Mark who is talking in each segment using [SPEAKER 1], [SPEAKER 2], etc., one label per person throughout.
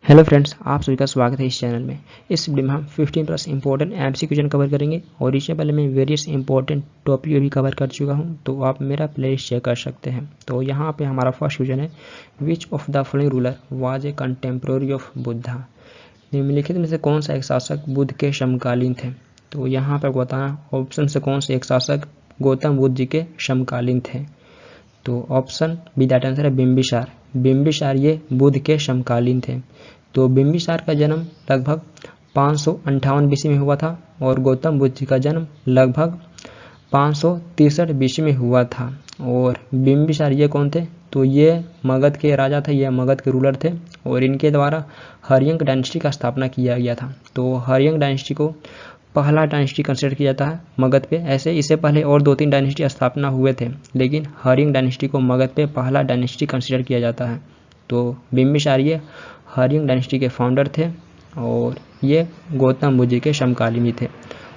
[SPEAKER 1] Hello friends, आप सभी का स्वागत है इस चैनल में। इस वीडियो में हम 15 plus important MCQ question cover करेंगे और इससे पहले मैं वेरियस इंपॉर्टेंट टॉपिक भी कवर कर चुका हूं, तो आप मेरा प्लेलिस्ट चेक कर सकते हैं। तो यहां पे हमारा फर्स्ट क्वेश्चन है, विच of the following ruler was a contemporary of Buddha. निम्नलिखित में से कौन सा एक शासक बुद्ध के समकालीन थे। तो यहाँ पर बताना ऑप्शन से कौन से एक शासक गौतम बुद्ध जी के समकालीन थे। तो ऑप्शन बी दैट आंसर है बिम्बिसार। बिम्बिसार ये बुद्ध के समकालीन थे। तो बिम्बिसार का जन्म लगभग 558 बीसी में हुआ था और गौतम बुद्ध जी का जन्म लगभग 563 बीसी में हुआ था। और बिम्बिसार ये कौन थे? तो ये मगध के राजा थे, ये मगध के रूलर थे और इनके द्वारा हर्यंक डायनेस्टी का स्थापना किया गया था। तो हर्यंक डायनेस्टी को पहला डायनेस्टी कंसिडर किया जाता है मगध पे। ऐसे इससे पहले और 2-3 डायनेस्टी स्थापना हुए थे, लेकिन हर्यंक डायनेस्टी को मगध पे पहला डायनेस्टी कंसिडर किया जाता है। तो बिम्बिसार ये हर्यंक डायनेस्टी के फाउंडर थे और ये गौतम बुद्ध जी के समकालीन थे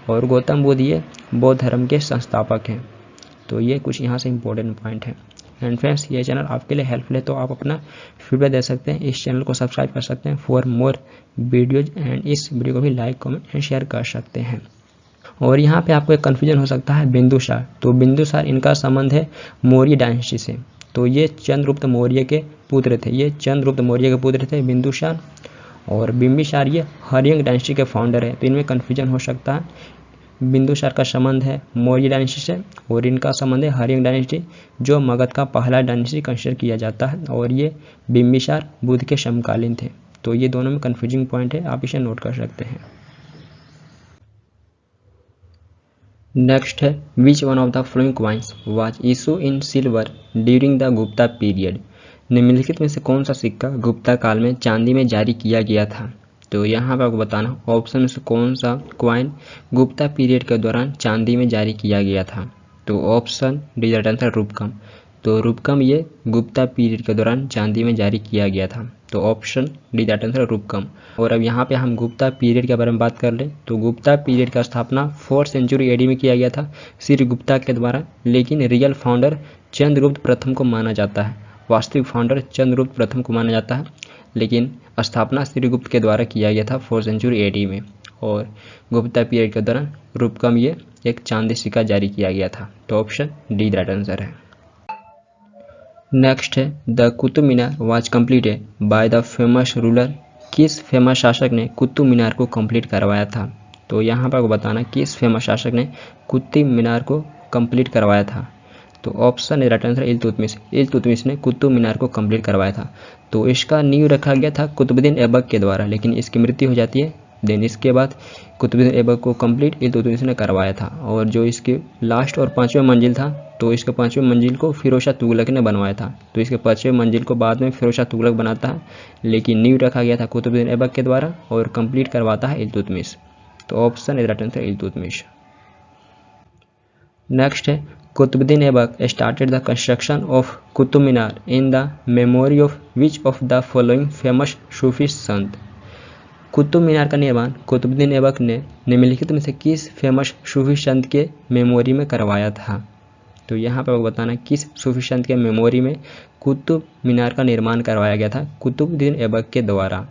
[SPEAKER 1] और गौतम बुद्ध ये बौद्ध धर्म के संस्थापक हैं। तो ये कुछ यहाँ से इम्पोर्टेंट पॉइंट है। एंड फ्रेंड्स, ये चैनल आपके लिए हेल्पफुल है, तो आप अपना फीडबैक दे सकते हैं, इस चैनल को सब्सक्राइब कर सकते हैं फॉर मोर वीडियोज एंड इस वीडियो को भी लाइक कमेंट एंड शेयर कर सकते हैं। और यहाँ पे आपको एक कन्फ्यूजन हो सकता है बिंदुसार। तो बिंदुसार इनका संबंध है मौर्य डायनेस्टी से। तो ये चंद्रगुप्त मौर्य के पुत्र थे, ये चंद्रगुप्त मौर्य के पुत्र थे बिंदुसार। और बिम्बिसार ये हर्यंक डायनेस्टी के फाउंडर है, तो इनमें कन्फ्यूजन हो सकता है। बिंदुसार का संबंध है मौर्य डायनेस्टी से और इनका संबंध है हर्यंक डायनेस्टी, जो मगध का पहला डायनेस्टी कंसिडर किया जाता है। और ये बिम्बिसार बुद्ध के समकालीन थे। तो ये दोनों में कन्फ्यूजिंग पॉइंट है, आप इसे नोट कर सकते हैं। नेक्स्ट है, विच one of the following coins was issue in silver during the Gupta period. निम्नलिखित में से कौन सा सिक्का गुप्ता काल में चांदी में जारी किया गया था। तो यहाँ पर आपको बताना ऑप्शन में से कौन सा क्वाइन गुप्ता पीरियड के दौरान चांदी में जारी किया गया था। तो ऑप्शन डी दैट आंसर रूपकम। तो रूपकम ये गुप्ता पीरियड के दौरान चांदी में जारी किया गया था। तो ऑप्शन डी दैट आंसर रूपकम। और अब यहाँ पे हम गुप्ता पीरियड के बारे में बात कर लें तो गुप्ता पीरियड का स्थापना 4th सेंचुरी एडी में किया गया था श्री गुप्ता के द्वारा, लेकिन रियल फाउंडर चंद्रगुप्त प्रथम को माना जाता है। वास्तविक फाउंडर चंद्रगुप्त प्रथम को माना जाता है, लेकिन स्थापना श्रीगुप्त के द्वारा किया गया था 4th सेंचुरी एडी में। और गुप्ता पीरियड के दौरान रूपकम ये एक चांदी सिक्का जारी किया गया था। तो ऑप्शन डी दैट आंसर है। नेक्स्ट है, the Qutub Minar was completed by the famous ruler. किस फेमस शासक ने कुतुब मीनार को कंप्लीट करवाया था। तो यहाँ पर बताना किस फेमस शासक ने कुतुब मीनार को कंप्लीट करवाया था। तो option A right answer Iltutmish. Iltutmish ने कुतुब मीनार को कंप्लीट करवाया था। तो इसका नींव रखा गया था कुतुबुद्दीन ऐबक के द्वारा, लेकिन इसकी मृत्यु हो जाती है। देन इसके बाद कुतुबुद्दीन ऐबक को कंप्लीट इल्तुतमिश ने करवाया था। और जो इसकी लास्ट और 5वें मंजिल था, तो इसके 5वें मंजिल को फिरोज शाह तुगलक ने बनवाया था। तो इसके 5वें मंजिल को बाद में फिरोज शाह तुगलक बनाता है, लेकिन नींव रखा गया था कुतुबुद्दीन ऐबक के द्वारा और कंप्लीट करवाता है इल्तुतमिश। तो option A right answer Iltutmish. Next है, Qutbuddin Aibak started the construction of Qutub Minar in the memory of which of the following famous Sufi संत। कुतुब मीनार का निर्माण कुतुबुद्दीन ऐबक ने निम्नलिखित में से किस फेमस सूफी संत के मेमोरी में करवाया था। तो यहाँ पर बताना किस सूफी संत के मेमोरी में कुतुब मीनार का निर्माण करवाया गया था कुतुबुद्दीन ऐबक के द्वारा।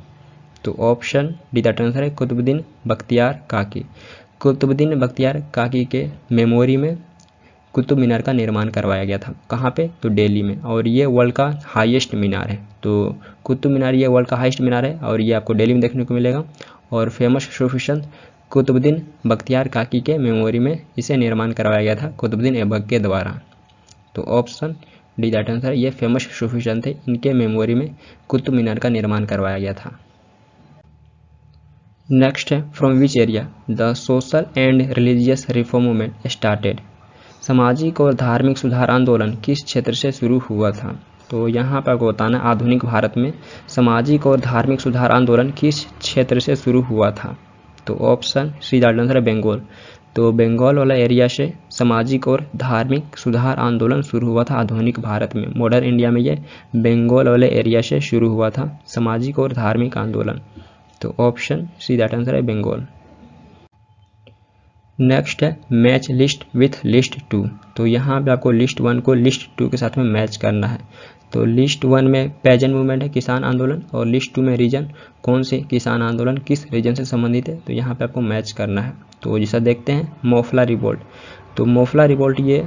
[SPEAKER 1] तो ऑप्शन डी दैट आंसर है कुतुबुद्दीन बख्तियार काकी। कुतुबुद्दीन बख्तियार काकी के मेमोरी में कुतुब मीनार का निर्माण करवाया गया था। कहाँ पे? तो दिल्ली में। और ये वर्ल्ड का हाईएस्ट मीनार है। तो कुतुब मीनार ये वर्ल्ड का हाईएस्ट मीनार है और ये आपको दिल्ली में देखने को मिलेगा। और फेमस सूफी संत कुतुबुद्दीन बख्तियार काकी के मेमोरी में इसे निर्माण करवाया गया था कुतुबुद्दीन ऐबक के द्वारा। तो ऑप्शन डी दैट आंसर, ये फेमस सूफी संत है, इनके मेमोरी में कुतुब मीनार का निर्माण करवाया गया था। नेक्स्ट है, from which area the social and religious reform movement started. सामाजिक और धार्मिक सुधार आंदोलन किस क्षेत्र से शुरू हुआ था। तो यहाँ पर आपको बताना आधुनिक भारत में सामाजिक और धार्मिक सुधार आंदोलन किस क्षेत्र से शुरू हुआ था। तो ऑप्शन सी दैट आंसर है बंगाल। तो बंगाल वाला एरिया से सामाजिक और धार्मिक सुधार आंदोलन शुरू हुआ था आधुनिक भारत में। मॉडर्न इंडिया में ये बंगाल वाले एरिया से शुरू हुआ था सामाजिक और धार्मिक आंदोलन। तो ऑप्शन सी दैट आंसर है बंगाल। नेक्स्ट है, मैच लिस्ट विथ लिस्ट 2। तो यहाँ पे आपको लिस्ट 1 को लिस्ट 2 के साथ में मैच करना है। तो लिस्ट 1 में पेजेंट मूवमेंट है, किसान आंदोलन, और लिस्ट 2 में रीजन कौन से किसान आंदोलन किस रीजन से संबंधित है, तो यहाँ पे आपको मैच करना है। तो जैसा देखते हैं मोफला रिवोल्ट, तो मोफला रिवोल्ट ये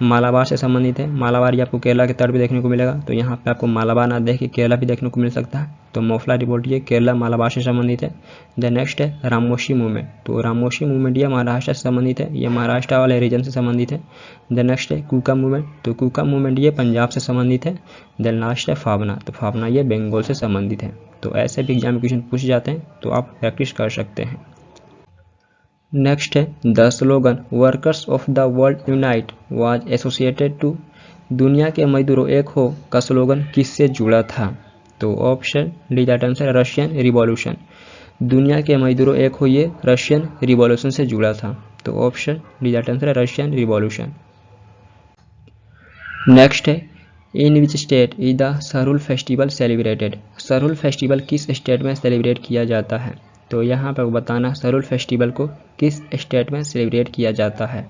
[SPEAKER 1] मालाबार से संबंधित है। मालाबार ये आपको केरला के तट पे देखने को मिलेगा, तो यहाँ पे आपको मालाबार ना देख के केरला भी देखने को मिल सकता है। तो मोफला रिवोल्ट ये केरला मालाबार से संबंधित है। द नेक्स्ट है रामोशी मूवमेंट, तो रामोशी मूवमेंट ये महाराष्ट्र से संबंधित है, ये महाराष्ट्र वाले रीजन से संबंधित है। द नेक्स्ट है कुका मूवमेंट, तो कुका मूवमेंट ये पंजाब से संबंधित है। देन लास्ट है फावना, तो फावना ये बंगाल से संबंधित है। तो ऐसे भी एग्जाम क्वेश्चन पूछे जाते हैं, तो आप प्रैक्टिस कर सकते हैं। नेक्स्ट है the slogan workers of the world unite was associated to, दुनिया के मजदूरों एक हो का स्लोगन किससे जुड़ा था, तो option D that answer Russian revolution. दुनिया के मजदूरों एक हो ये रशियन रिवॉल्यूशन से जुड़ा था, तो option D that answer Russian revolution. Next है in which state is the Sarhul festival celebrated, Sarhul festival किस स्टेट में सेलिब्रेट किया जाता है, तो यहाँ पर बताना सरहुल फेस्टिवल को किस स्टेट में सेलिब्रेट किया जाता है,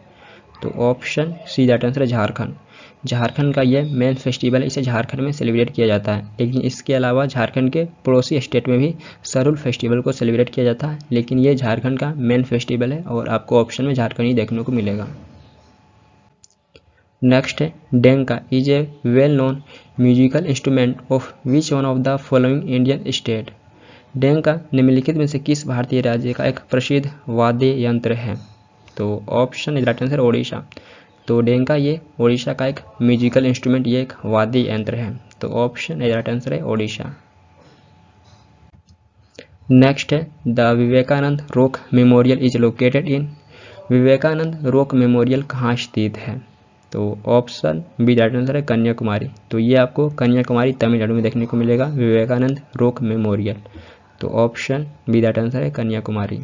[SPEAKER 1] तो ऑप्शन सी दैट आंसर है झारखंड। झारखंड का ये मेन फेस्टिवल है, इसे झारखंड में सेलिब्रेट किया जाता है। लेकिन इसके अलावा झारखंड के पड़ोसी स्टेट में भी सरहुल फेस्टिवल को सेलिब्रेट किया जाता है, लेकिन ये झारखंड का मेन फेस्टिवल है और आपको ऑप्शन में झारखंड ही देखने को मिलेगा। नेक्स्ट है Denka is a well known musical instrument of which one of the following Indian state, Denka निम्नलिखित में से किस भारतीय राज्य का एक प्रसिद्ध वाद्य यंत्र है, तो ऑप्शन राइट आंसर ओडिशा। तो डेंका ये ओडिशा का एक म्यूजिकल इंस्ट्रूमेंट, ये एक वाद्य यंत्र है, तो ऑप्शन राइट आंसर है ओडिशा। नेक्स्ट है the Vivekananda rock memorial is located in, Vivekananda rock memorial कहाँ स्थित है, तो ऑप्शन बी दैट आंसर है कन्याकुमारी। तो ये आपको कन्याकुमारी तमिलनाडु में देखने को मिलेगा विवेकानंद रॉक मेमोरियल, तो ऑप्शन बी दैट आंसर है कन्याकुमारी।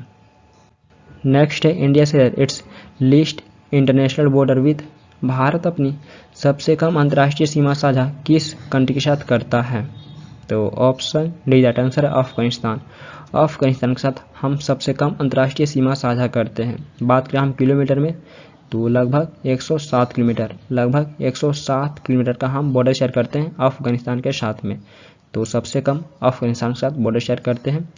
[SPEAKER 1] नेक्स्ट है India share its least international border with, Bharat अपनी सबसे कम अंतर्राष्ट्रीय सीमा साझा किस कंट्री के साथ करता है, तो ऑप्शन डी दैट आंसर है अफगानिस्तान। अफगानिस्तान के साथ हम सबसे कम अंतर्राष्ट्रीय सीमा साझा करते हैं। बात करें हम किलोमीटर में, तो लगभग 107 किलोमीटर, लगभग 107 किलोमीटर का हम बॉर्डर शेयर करते हैं अफगानिस्तान के साथ में। तो सबसे कम अफगानिस्तान के साथ बॉर्डर शेयर करते हैं।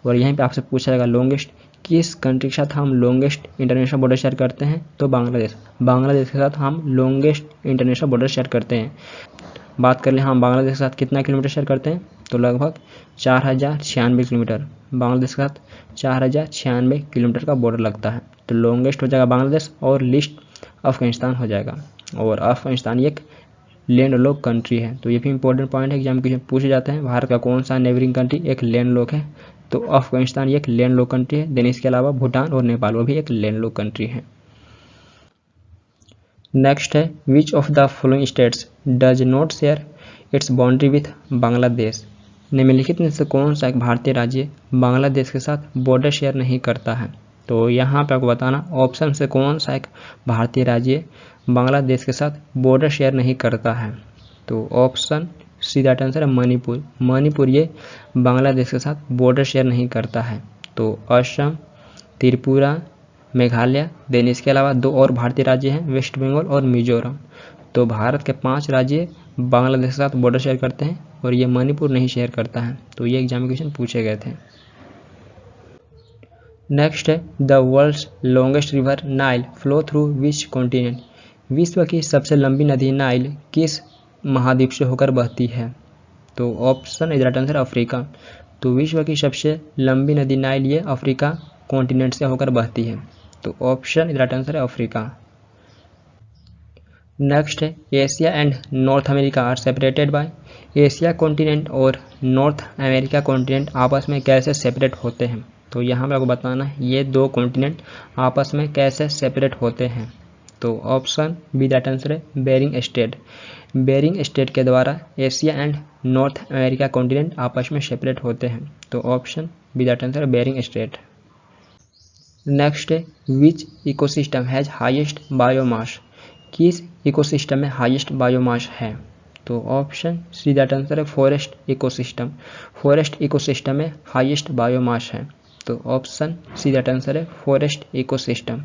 [SPEAKER 1] और यहीं पे आपसे पूछा जाएगा लॉन्गेस्ट, किस कंट्री के साथ हम लॉन्गेस्ट इंटरनेशनल बॉर्डर शेयर करते हैं, तो बांग्लादेश। बांग्लादेश के साथ हम लॉन्गेस्ट इंटरनेशनल बॉर्डर शेयर करते हैं। बात कर ले हम बांग्लादेश के साथ कितना किलोमीटर शेयर करते हैं, तो लगभग 4096 किलोमीटर, बांग्लादेश के साथ 4096 किलोमीटर का बॉर्डर लगता है। तो लॉन्गेस्ट हो जाएगा बांग्लादेश और लिस्ट अफगानिस्तान हो जाएगा। और अफगानिस्तान एक लैंड लॉक कंट्री है, तो ये भी इंपॉर्टेंट पॉइंट है एग्जाम में पूछे जाते हैं। भारत का कौन सा नेबरिंग कंट्री एक लैंड लॉक है, तो अफगानिस्तान ये एक लैंड लॉक कंट्री है। देन इसके अलावा भूटान और नेपाल वो भी एक लैंड लॉक कंट्री है। नेक्स्ट है विच of the following states does not share its boundary with Bangladesh, निम्नलिखित में से कौन सा एक भारतीय राज्य बांग्लादेश के साथ बॉर्डर शेयर नहीं करता है, तो यहाँ पे आपको बताना ऑप्शन से कौन सा एक भारतीय राज्य बांग्लादेश के साथ बॉर्डर शेयर नहीं करता है, तो ऑप्शन सी दैट आंसर है मणिपुर। मणिपुर ये बांग्लादेश के साथ बॉर्डर शेयर नहीं करता है। तो असम, त्रिपुरा, मेघालय, देन इसके अलावा 2 और भारतीय राज्य हैं वेस्ट बंगाल और मिजोरम। तो भारत के 5 राज्य बांग्लादेश के साथ बॉर्डर शेयर करते हैं और ये मणिपुर नहीं शेयर करता है। तो ये एग्जामिनेशन पूछे गए थे। नेक्स्ट है the world's longest river Nile flow through which continent, विश्व की सबसे लंबी नदी नाइल किस महाद्वीप से होकर बहती है, तो option is right answer Africa. तो विश्व की सबसे लंबी नदी नाइल ये अफ्रीका कॉन्टिनेंट से होकर बहती है, तो ऑप्शन इज राइट आंसर है अफ्रीका। नेक्स्ट है Asia and North America are separated by, Asia continent और नॉर्थ अमेरिका कॉन्टिनेंट आपस में कैसे सेपरेट होते हैं, तो यहाँ पे आपको बताना है ये 2 कॉन्टिनेंट आपस में कैसे सेपरेट होते हैं, तो ऑप्शन बी दैट आंसर है बेरिंग स्ट्रेट। बेरिंग स्ट्रेट के द्वारा Asia and North America continent आपस में सेपरेट होते हैं, तो ऑप्शन बी दैट आंसर है बेरिंग स्ट्रेट। नेक्स्ट है विच इकोसिस्टम हैज हाईएस्ट बायोमास, किस इकोसिस्टम में हाईएस्ट बायोमास है, तो ऑप्शन सी दैट आंसर है फॉरेस्ट इकोसिस्टम। फॉरेस्ट इकोसिस्टम में हाईएस्ट बायोमास है, तो ऑप्शन सी दैट आंसर है फॉरेस्ट इकोसिस्टम।